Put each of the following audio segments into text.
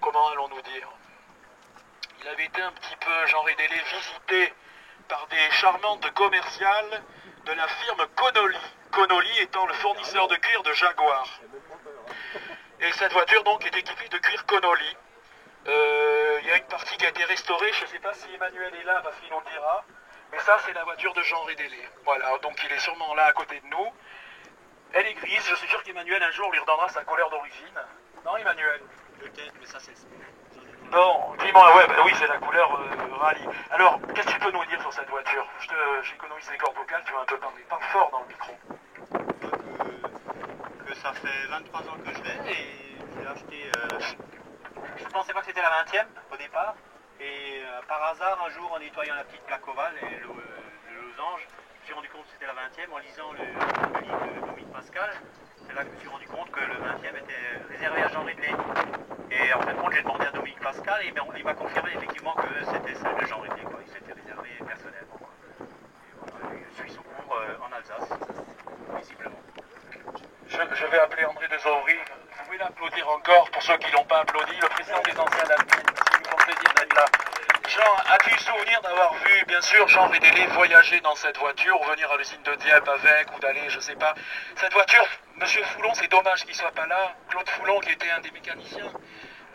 comment allons-nous dire, il avait été un petit peu, Jean Rédélé, visité par des charmantes commerciales de la firme Connolly. Connolly étant le fournisseur de cuir de Jaguar. Et cette voiture donc est équipée de cuir Connolly. Il y a une partie qui a été restaurée, je ne sais pas si Emmanuel est là parce qu'il nous le dira. Mais ça c'est la voiture de Jean Rédélé. Voilà, donc il est sûrement là à côté de nous. Elle est grise, je suis sûr qu'Emmanuel un jour lui redonnera sa couleur d'origine. Non Emmanuel? Peut-être, mais ça c'est... Bon, dis-moi, ouais, bah oui, c'est la couleur rallye. Alors, qu'est-ce que tu peux nous dire sur cette voiture? J'économise les cordes vocales, tu vas un peu parler. Parle fort dans le micro. Que ça fait 23 ans que je l'ai et j'ai acheté... je pensais pas que c'était la 20e au départ. Et par hasard, un jour, en nettoyant la petite plaque ovale et le losange, je me suis rendu compte que c'était la 20e en lisant le livre de Dominique Pascal. C'est là que je me suis rendu compte que le 20e était réservé à Jean Rédélé. Et en fin de compte, j'ai demandé à Dominique Pascal et il m'a confirmé effectivement que c'était celle de Jean Rédélé. Il s'était réservé personnellement. Et voilà, je suis secours en Alsace, visiblement. Je vais appeler André Desauvry. Vous pouvez l'applaudir encore pour ceux qui ne l'ont pas applaudi, le président des anciens Alpines. Ça nous fait plaisir d'être là. Jean, as-tu souvenir d'avoir vu, bien sûr, Jean Rédélé voyager dans cette voiture, ou venir à l'usine de Dieppe avec, ou d'aller, je sais pas. Cette voiture, Monsieur Foulon, c'est dommage qu'il soit pas là. Claude Foulon, qui était un des mécaniciens.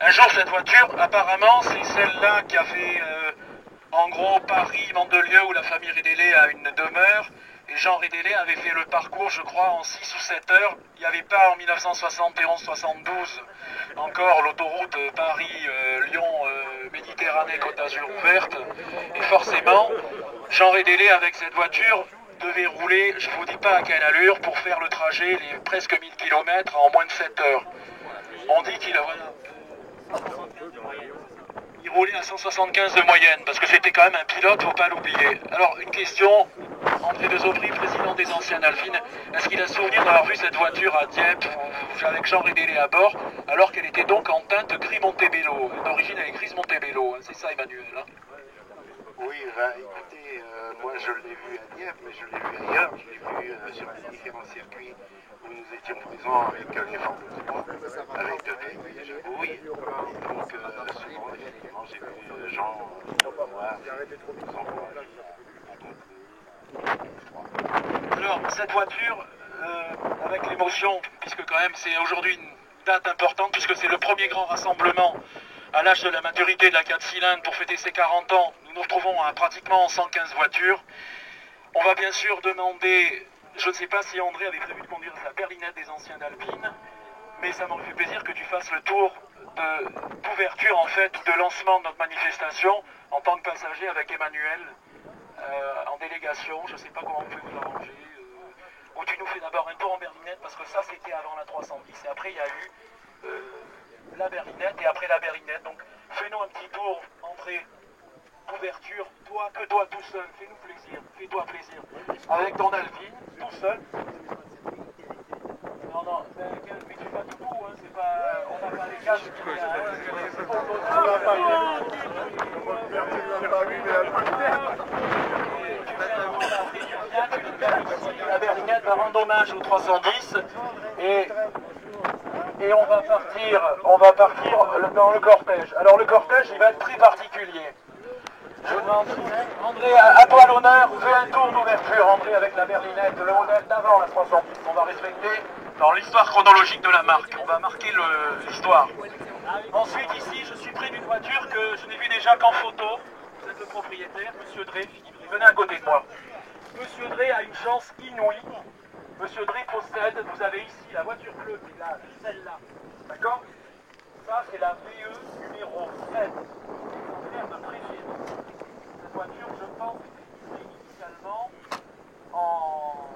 Un jour, cette voiture, apparemment, c'est celle-là qui a fait, en gros, Paris, Mandelieu, où la famille Rédélé a une demeure. Et Jean Rédélé avait fait le parcours, je crois, en 6 ou 7 heures. Il n'y avait pas en 1971-72 encore l'autoroute Paris-Lyon-Méditerranée-Côte d'Azur ouverte. Et forcément, Jean Rédélé, avec cette voiture, devait rouler, je ne vous dis pas à quelle allure, pour faire le trajet, les presque 1000 km en moins de 7 heures. On dit qu'il a... Voilà, il roulait à 175 de moyenne, parce que c'était quand même un pilote, faut pas l'oublier. Alors, une question, André Desauvry, président des anciennes Alpines, est-ce qu'il a souvenir d'avoir vu cette voiture à Dieppe, avec Jean Rédélé à bord, alors qu'elle était donc en teinte gris Montebello? D'origine, elle est grise Montebello, hein, c'est ça Emmanuel, hein? Oui, écoutez, moi je l'ai vu à Dieppe, mais je l'ai vu ailleurs, je l'ai vu sur les différents circuits où nous étions présents avec les Formule 3, avec de vieilles jabouilles. Et donc, souvent, effectivement, j'ai vu Jean, moi, nous encourager. Alors, cette voiture, avec l'émotion, puisque quand même c'est aujourd'hui une date importante, puisque c'est le premier grand rassemblement à l'âge de la maturité de la 4 cylindres pour fêter ses 40 ans, nous nous retrouvons à pratiquement 115 voitures. On va bien sûr demander, je ne sais pas si André avait prévu de conduire la berlinette des anciens d'Alpine, mais ça m'aurait fait plaisir que tu fasses le tour d'ouverture en fait, ou de lancement de notre manifestation en tant que passager avec Emmanuel en délégation. Je ne sais pas comment vous pouvez vous arranger. Ou tu nous fais d'abord un tour en berlinette, parce que ça c'était avant la 310, et après il y a eu la berlinette, et après la berlinette. Donc fais-nous un petit tour, entrée, ouverture, toi tout seul, fais-nous plaisir, fais-toi plaisir, avec ton Alpine, tout seul. Non, mais tu vas tout bout, hein, c'est pas, on n'a pas les casques, c'est pour la berlinette va rendre hommage au 310 et on va partir dans le cortège. Alors le cortège, il va être très particulier. Je demande, André, à toi l'honneur, fais un tour d'ouverture, André, avec la berlinette, le modèle d'avant la 310. On va respecter dans l'histoire chronologique de la marque. On va marquer l'histoire. Ensuite, ici, je suis près d'une voiture que je n'ai vue déjà qu'en photo. Vous êtes le propriétaire, Monsieur Drey, Philippe. Venez à côté de moi. Monsieur Drey a une chance inouïe. Monsieur Drey possède, vous avez ici la voiture bleue qui est là, celle-là. D'accord? Ça, c'est la VE numéro 7. Claire de Brésil. Cette voiture, je pense, était livrée initialement en